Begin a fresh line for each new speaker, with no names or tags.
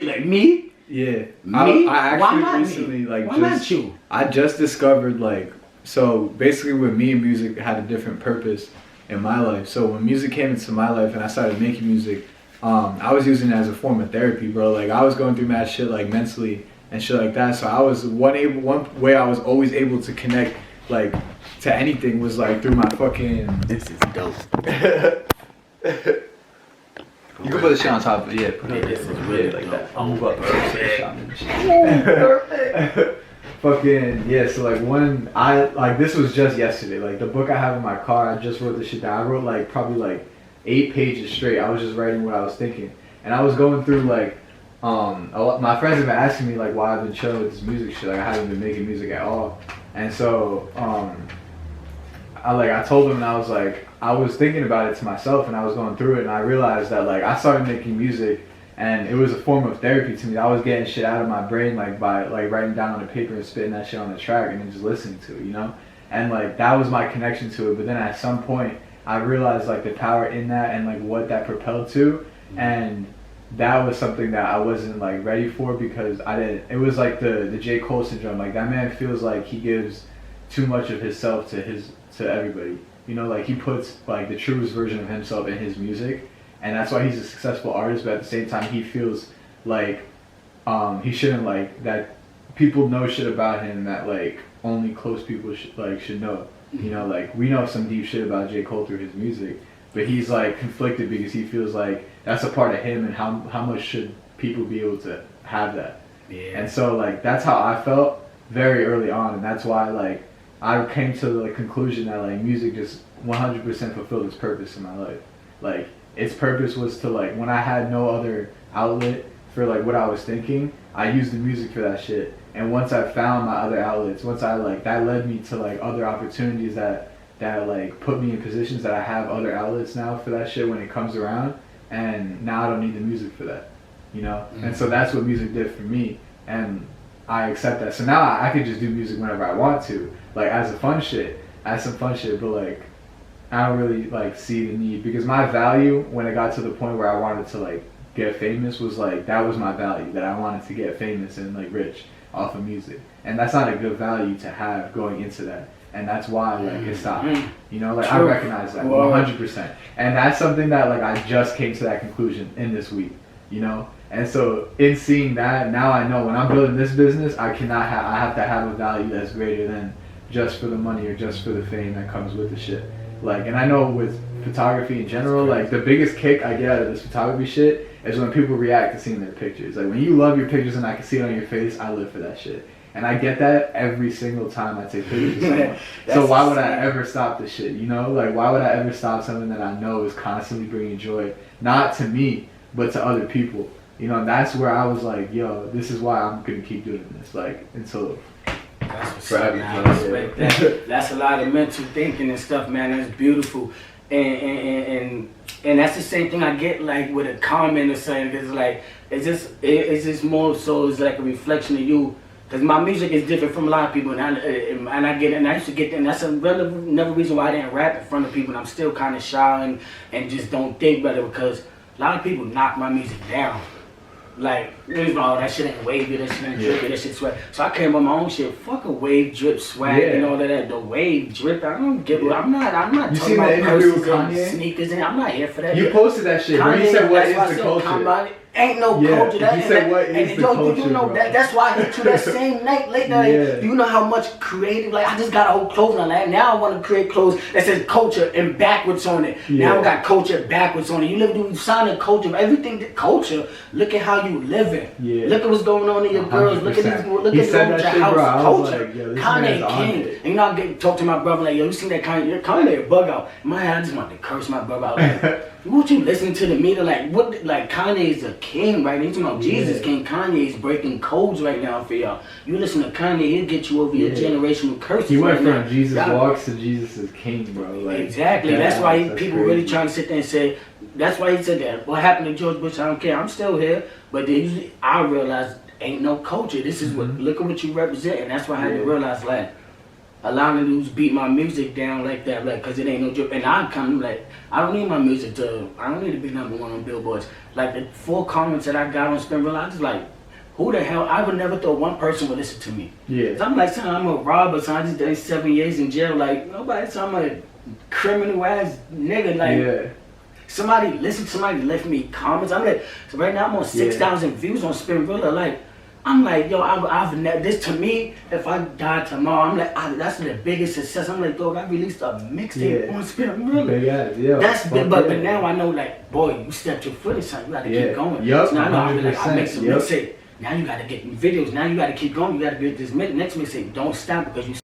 Like me?
Yeah.
Me?
I
Why
actually
not
recently
me?
like
Why not you?
I just discovered like so basically when me and music had a different purpose in my life. So when music came into my life and I started making music, I was using it as a form of therapy, bro. Like I was going through mad shit like mentally and shit like that. So I was one way I was always able to connect like to anything was like through my fucking.
This is dope.
You can put the shit on top of it, yeah. Put it
This is really
like
dope.
that. I'll move up.
Perfect.
Fucking yeah, so like when I like this was just yesterday. Like the book I have in my car, I just wrote this shit down. I wrote like probably like 8 pages straight. I was just writing what I was thinking. And I was going through like my friends have been asking me like why I've been chilling with this music shit. Like I haven't been making music at all. And so I told them and I was like I was thinking about it to myself and I was going through it and I realized that like I started making music and it was a form of therapy to me. I was getting shit out of my brain like by like writing down on the paper and spitting that shit on the track and then just listening to it, you know? And like that was my connection to it. But then at some point I realized like the power in that and like what that propelled to, and that was something that I wasn't like ready for because I didn't. It was like the J. Cole syndrome. Like that man feels like he gives too much of himself to everybody. You know, like he puts like the truest version of himself in his music, and that's why he's a successful artist. But at the same time, he feels like he shouldn't like that. People know shit about him that like only close people should know. You know, like we know some deep shit about J. Cole through his music, but he's like conflicted because he feels like that's a part of him, and how much should people be able to have that?
Yeah.
And so like that's how I felt very early on, and that's why like I came to the conclusion that like music just 100% fulfilled its purpose in my life. Like its purpose was to like when I had no other outlet for like what I was thinking, I used the music for that shit. And once I found my other outlets, once I like that led me to like other opportunities that like put me in positions that I have other outlets now for that shit when it comes around. And now I don't need the music for that, you know? Mm-hmm. And so that's what music did for me. And I accept that. So now I could just do music whenever I want to, like as some fun shit, but like I don't really like see the need because my value when it got to the point where I wanted to like get famous was like that was my value, that I wanted to get famous and like rich off of music. And that's not a good value to have going into that. And that's why like it stopped. You know, like
True.
I recognize that 100%. And that's something that like I just came to that conclusion in this week, you know? And so in seeing that, now I know when I'm building this business, I have to have a value that's greater than just for the money or just for the fame that comes with the shit. Like, and I know with photography in general, like the biggest kick I get out of this photography shit is when people react to seeing their pictures. Like when you love your pictures and I can see it on your face, I live for that shit. And I get that every single time I take pictures of someone. So why would I ever stop this shit, you know? Like why would I ever stop something that I know is constantly bringing joy, not to me, but to other people? You know, and that's where I was like, yo, this is why I'm gonna keep doing this, like, until
that's what's up, man. I respect that. That's a lot of mental thinking and stuff, man. That's beautiful. And that's the same thing I get like with a comment or something. Cause like it's just more so it's like a reflection of you. Cause my music is different from a lot of people, and I get it, and I used to get that. And that's another reason why I didn't rap in front of people. And I'm still kind of shy and just don't think about it because a lot of people knock my music down. Like, oh, that shit ain't wavy, that shit ain't drippy, that shit swag. So I came up with my own shit. Fuck a wave, drip, swag, and all of that. The wave, drip, I don't give a... I'm not
you
talking about
purses
and sneakers, and I'm not here for that.
You posted that shit, where you said what is the culture?
Ain't no culture.
He said what is the culture,
you know, that's why I hit you that same night later. You know how much creative, like I just got a whole clothing on that. Now I want to create clothes that says culture and backwards on it. Now I got culture backwards on it. You sign a culture, everything that culture, look at how you living. Look at what's going on in your girls. Look at these, look at your house. Culture. Like, Kanye King. And you know, I talk to my brother like, yo, you seen that Kanye bug out. In my head, I just wanted to curse my brother out. Like, what you listening to the meter like? What like Kanye's a king right now? You talking about Jesus King? Kanye's breaking codes right now for y'all. You listen to Kanye, he'll get you over your generational curses.
He went from Jesus walks to Jesus is king, bro. Like,
exactly. That's why people crazy. Really trying to sit there and say. That's why he said that. What happened to George Bush? I don't care. I'm still here. But then I realized ain't no culture. This is what. Look at what you represent, and that's why I had to realize like. a lot of dudes beat my music down like that, like, cause it ain't no joke. And I kind of like, I don't need my music I don't need to be number one on billboards. Like the 4 comments that I got on Spinrilla, I just like, who the hell? I would never thought one person would listen to me.
Yeah.
So I'm like, son, I'm a robber, so I just did 7 years in jail. Like nobody, so I'm a criminal ass nigga. Like somebody left me comments. I'm like, so right now I'm on 6,000 views on Spinrilla. Like. I'm like, yo, I've never, this to me, if I die tomorrow, I'm like, that's the biggest success. I'm like, dog, I released a mixtape on Spinrilla. That's big, but now I know, like, boy, you stepped your foot in something, you gotta keep going.
Yep,
so now I know, like, I make some mixtape. Now you gotta get videos, now you gotta keep going, you gotta get this next mixtape. Don't stop because you